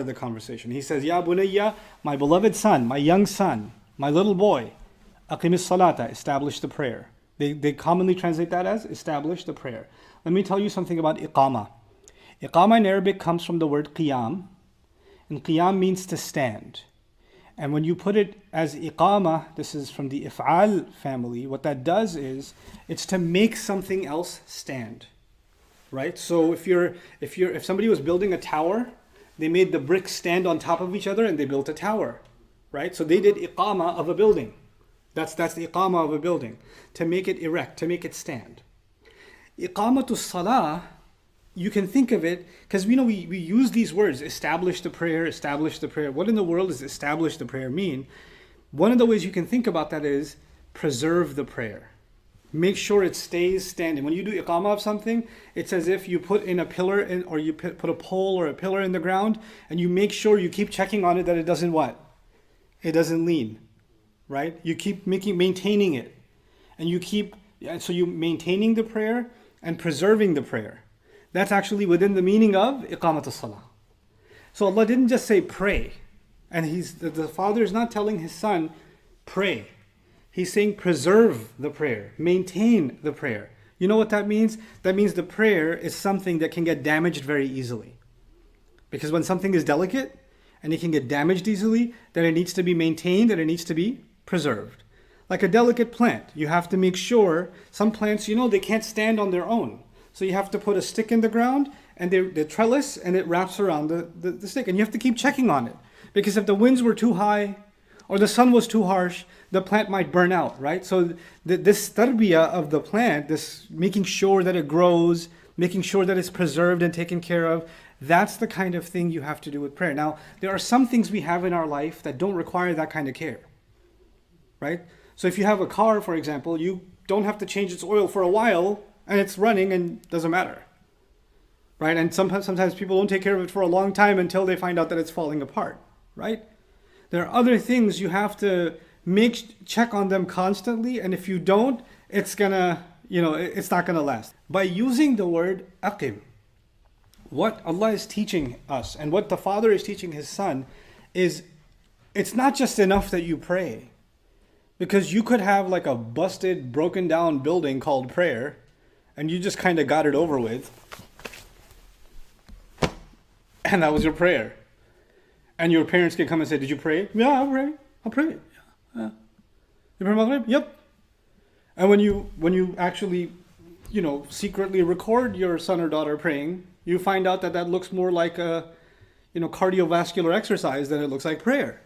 the conversation. He says, Ya bunayya, my beloved son, my young son, my little boy, aqimis salata, establish the prayer. They commonly translate that as establish the prayer. Let me tell you something about iqama. Iqama in Arabic comes from the word qiyam, and qiyam means to stand. And when you put it as iqama, this is from the if'al family, what that does is it's to make something else stand. Right? So if somebody was building a tower, they made the bricks stand on top of each other and they built a tower. Right? So they did iqama of a building. That's the iqama of a building. To make it erect, to make it stand. Iqamatul Salah, you can think of it, because we use these words, establish the prayer, establish the prayer. What in the world does establish the prayer mean? One of the ways you can think about that is preserve the prayer. Make sure it stays standing. When you do iqamah of something, it's as if you put in a pillar in, or you put a pole or a pillar in the ground, and you make sure you keep checking on it that it doesn't what? It doesn't lean, right? You keep maintaining it. And so you maintaining the prayer and preserving the prayer. That's actually within the meaning of iqamatus salah. So Allah didn't just say pray. And the father is not telling his son, pray. He's saying preserve the prayer, maintain the prayer. You know what that means? That means the prayer is something that can get damaged very easily. Because when something is delicate and it can get damaged easily, then it needs to be maintained and it needs to be preserved. Like a delicate plant, you have to make sure, some plants, they can't stand on their own. So you have to put a stick in the ground and the trellis and it wraps around the stick. And you have to keep checking on it. Because if the winds were too high or the sun was too harsh, the plant might burn out, right? So this tarbiyah of the plant, this making sure that it grows, making sure that it's preserved and taken care of, that's the kind of thing you have to do with prayer. Now, there are some things we have in our life that don't require that kind of care, right? So if you have a car, for example, you don't have to change its oil for a while and it's running and doesn't matter, right? And sometimes people don't take care of it for a long time until they find out that it's falling apart, right? There are other things you have to check on them constantly, and if you don't, it's not gonna last. By using the word aqim, what Allah is teaching us and what the father is teaching his son is, it's not just enough that you pray. Because you could have like a busted, broken down building called prayer, and you just kind of got it over with, and that was your prayer. And your parents can come and say, did you pray? Yeah, I'll pray. Yeah. You pray Maghrib? Yep. And when you actually, secretly record your son or daughter praying, you find out that looks more like a, cardiovascular exercise than it looks like prayer.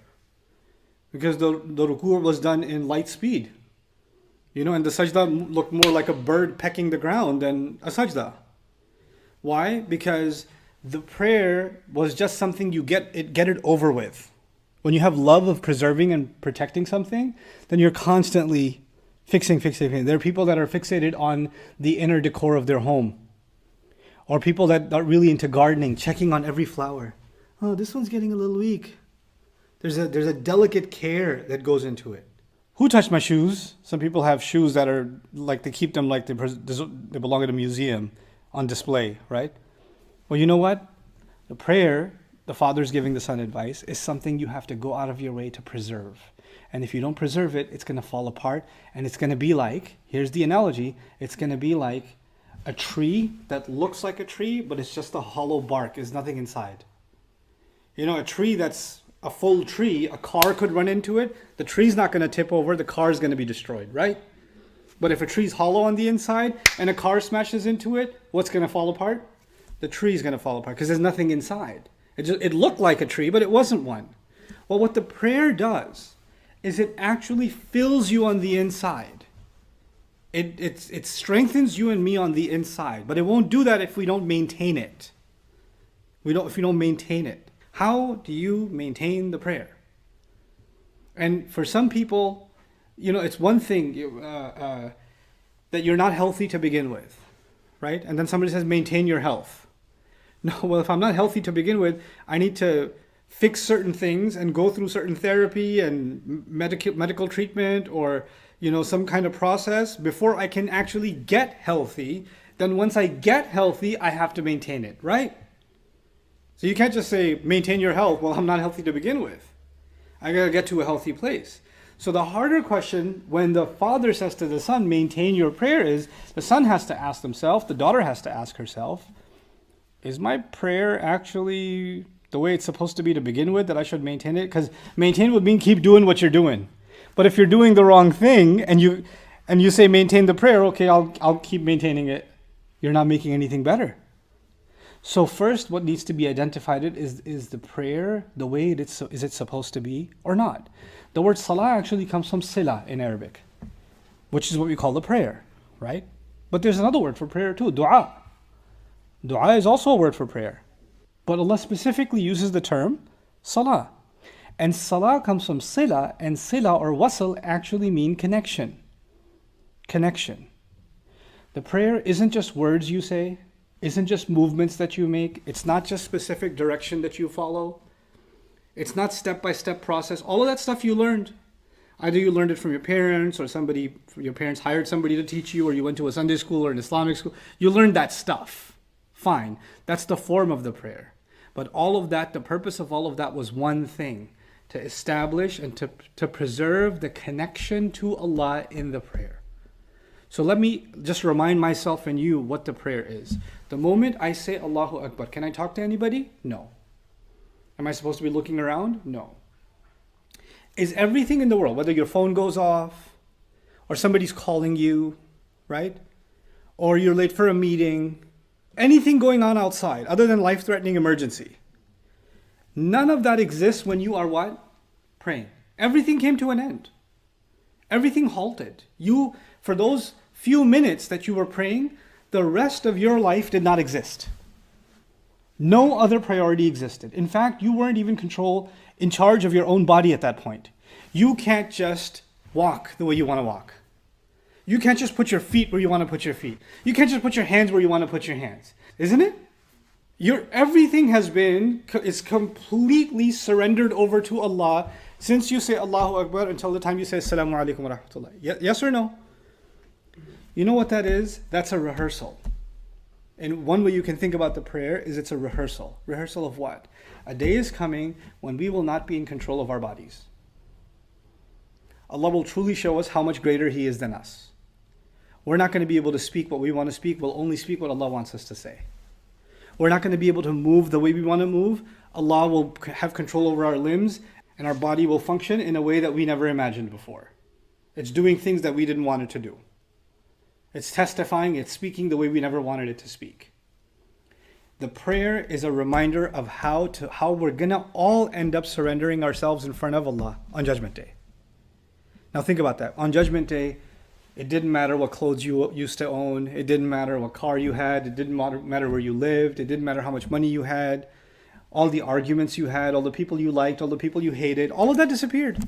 Because the ruku' was done in light speed. And the sajda looked more like a bird pecking the ground than a sajda. Why? Because the prayer was just something you get it over with. When you have love of preserving and protecting something, then you're constantly fixating. There are people that are fixated on the inner decor of their home. Or people that are really into gardening, checking on every flower. Oh, this one's getting a little weak. There's a delicate care that goes into it. Who touched my shoes? Some people have shoes that are like, they keep them like they belong at a museum on display, right? Well, you know what? The prayer, the father's giving the son advice, is something you have to go out of your way to preserve. And if you don't preserve it, it's going to fall apart. And it's going to be like, here's the analogy, it's going to be like a tree that looks like a tree, but it's just a hollow bark, there's nothing inside. A tree that's a full tree, a car could run into it, the tree's not going to tip over, the car's going to be destroyed, right? But if a tree's hollow on the inside and a car smashes into it, what's going to fall apart? The tree's going to fall apart because there's nothing inside. It looked like a tree, but it wasn't one. Well, what the prayer does is it actually fills you on the inside. It strengthens you and me on the inside, but it won't do that if we don't maintain it. If we don't maintain it. How do you maintain the prayer? And for some people, it's one thing that you're not healthy to begin with, right? And then somebody says, maintain your health. No, well, if I'm not healthy to begin with, I need to fix certain things and go through certain therapy and medical treatment or, some kind of process before I can actually get healthy. Then once I get healthy, I have to maintain it, right? So you can't just say, maintain your health. Well, I'm not healthy to begin with. I got to get to a healthy place. So the harder question when the father says to the son, maintain your prayer, is the son has to ask himself, the daughter has to ask herself, is my prayer actually the way it's supposed to be to begin with, that I should maintain it? Because maintain would mean keep doing what you're doing. But if you're doing the wrong thing and you say maintain the prayer, okay, I'll keep maintaining it. You're not making anything better. So first, what needs to be identified is the prayer the way is it supposed to be or not? The word salah actually comes from sila in Arabic, which is what we call the prayer, right? But there's another word for prayer too, dua. Dua is also a word for prayer. But Allah specifically uses the term salah. And salah comes from sila, and sila or wasl actually mean connection. Connection. The prayer isn't just words you say, isn't just movements that you make, it's not just specific direction that you follow, it's not step-by-step process. All of that stuff you learned. Either you learned it from your parents, or your parents hired somebody to teach you, or you went to a Sunday school or an Islamic school. You learned that stuff. Fine. That's the form of the prayer. But all of that, the purpose of all of that was one thing: to establish and to preserve the connection to Allah in the prayer. So let me just remind myself and you what the prayer is. The moment I say Allahu Akbar, can I talk to anybody? No. Am I supposed to be looking around? No. Is everything in the world, whether your phone goes off, or somebody's calling you, right? Or you're late for a meeting, anything going on outside other than life-threatening emergency, none of that exists when you are what? Praying. Everything came to an end. Everything halted. For those few minutes that you were praying, the rest of your life did not exist. No other priority existed. In fact, you weren't even in charge of your own body at that point. You can't just walk the way you want to walk. You can't just put your feet where you want to put your feet. You can't just put your hands where you want to put your hands. Isn't it? Everything is completely surrendered over to Allah since you say Allahu Akbar until the time you say Assalamu alaikum wa rahmatullah. Yes or no? You know what that is? That's a rehearsal. And one way you can think about the prayer is it's a rehearsal. Rehearsal of what? A day is coming when we will not be in control of our bodies. Allah will truly show us how much greater He is than us. We're not going to be able to speak what we want to speak. We'll only speak what Allah wants us to say. We're not going to be able to move the way we want to move. Allah will have control over our limbs, and our body will function in a way that we never imagined before. It's doing things that we didn't want it to do. It's testifying, it's speaking the way we never wanted it to speak. The prayer is a reminder of how we're going to all end up surrendering ourselves in front of Allah on Judgment Day. Now think about that. On Judgment Day, it didn't matter what clothes you used to own. It didn't matter what car you had. It didn't matter where you lived. It didn't matter how much money you had. All the arguments you had, all the people you liked, all the people you hated, all of that disappeared.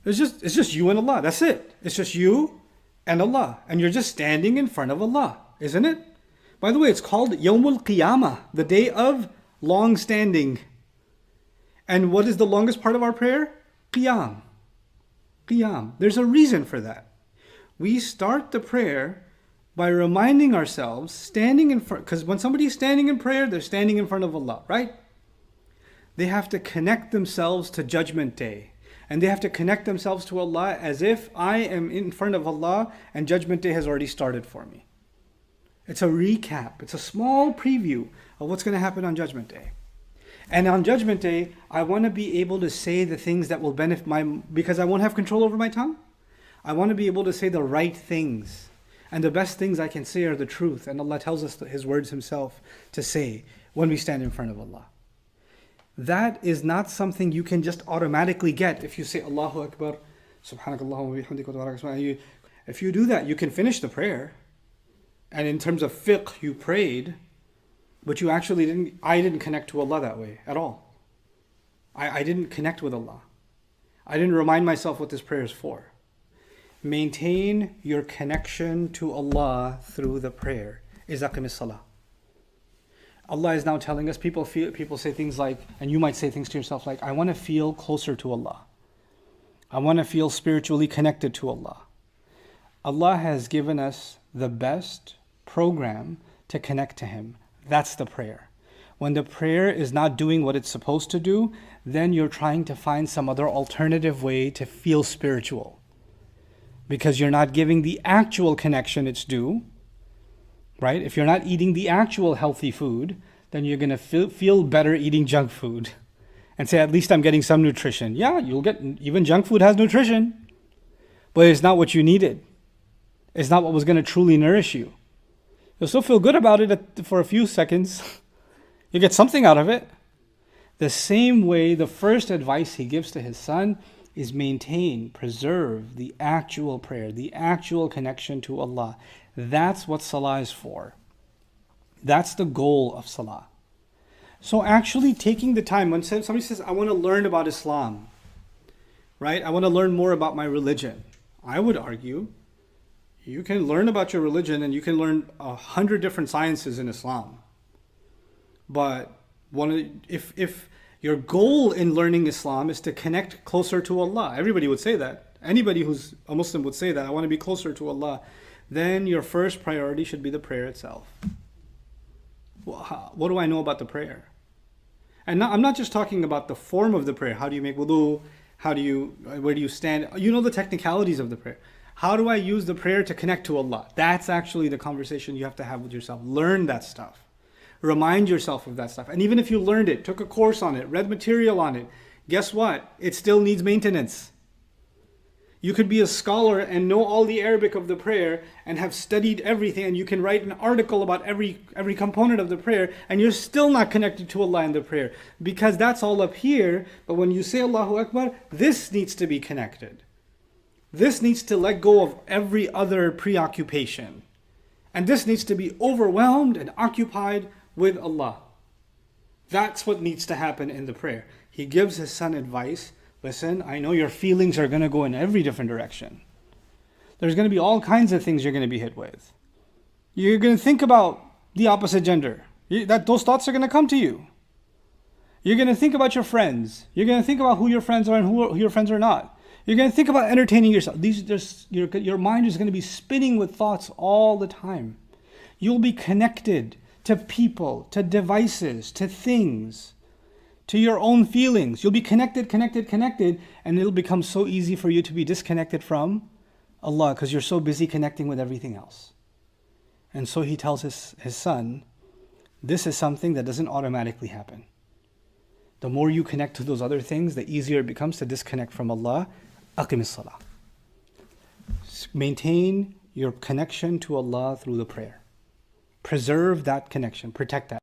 It's just you and Allah. That's it. It's just you and Allah. And you're just standing in front of Allah, isn't it? By the way, it's called Yawmul Qiyamah, the day of long standing. And what is the longest part of our prayer? Qiyam. Qiyam. There's a reason for that. We start the prayer by reminding ourselves, standing in front, because when somebody's standing in prayer, they're standing in front of Allah, right? They have to connect themselves to Judgment Day. And they have to connect themselves to Allah as if I am in front of Allah and Judgment Day has already started for me. It's a recap. It's a small preview of what's going to happen on Judgment Day. And on Judgment Day, I want to be able to say the things that will benefit because I won't have control over my tongue. I want to be able to say the right things. And the best things I can say are the truth. And Allah tells us His words Himself to say when we stand in front of Allah. That is not something you can just automatically get if you say Allahu Akbar, Subhanakallah wa bihamdika wa tabarak. If you do that, you can finish the prayer. And in terms of fiqh, you prayed, but I didn't connect to Allah that way at all. I didn't connect with Allah. I didn't remind myself what this prayer is for. Maintain your connection to Allah through the prayer. Is aqimis salah. Allah is now telling us, people say things like, and you might say things to yourself like, I want to feel closer to Allah. I want to feel spiritually connected to Allah. Allah has given us the best program to connect to Him. That's the prayer. When the prayer is not doing what it's supposed to do, then you're trying to find some other alternative way to feel spiritual. Because you're not giving the actual connection it's due, right? If you're not eating the actual healthy food, then you're going to feel better eating junk food and say, at least I'm getting some nutrition. Yeah, you'll get, even junk food has nutrition, but it's not what you needed. It's not what was going to truly nourish you. You'll still feel good about it for a few seconds. You get something out of it. The same way, the first advice he gives to his son is maintain, preserve the actual prayer, the actual connection to Allah. That's what Salah is for. That's the goal of Salah. So actually taking the time, when somebody says, I want to learn about Islam, right? I want to learn more about my religion. I would argue, you can learn about your religion and you can learn 100 different sciences in Islam. But if your goal in learning Islam is to connect closer to Allah, everybody would say that. Anybody who's a Muslim would say that, I want to be closer to Allah. Then your first priority should be the prayer itself. What do I know about the prayer? And I'm not just talking about the form of the prayer. How do you make wudu? Where do you stand? You know the technicalities of the prayer. How do I use the prayer to connect to Allah? That's actually the conversation you have to have with yourself. Learn that stuff. Remind yourself of that stuff. And even if you learned it, took a course on it, read material on it, guess what? It still needs maintenance. You could be a scholar and know all the Arabic of the prayer and have studied everything, and you can write an article about every component of the prayer, and you're still not connected to Allah in the prayer, because that's all up here. But when you say Allahu Akbar, this needs to be connected. This needs to let go of every other preoccupation. And this needs to be overwhelmed and occupied with Allah. That's what needs to happen in the prayer. He gives his son advice. Listen, I know your feelings are going to go in every different direction. There's going to be all kinds of things you're going to be hit with. You're going to think about the opposite gender. Those thoughts are going to come to you. You're going to think about your friends. You're going to think about who your friends are and who your friends are not. You're going to think about entertaining yourself. Your mind is going to be spinning with thoughts all the time. You'll be connected to people, to devices, to things, to your own feelings. You'll be connected, and it'll become so easy for you to be disconnected from Allah because you're so busy connecting with everything else. And so he tells his son, this is something that doesn't automatically happen. The more you connect to those other things, the easier it becomes to disconnect from Allah. Aqim as-salah. Maintain your connection to Allah through the prayer. Preserve that connection, protect that.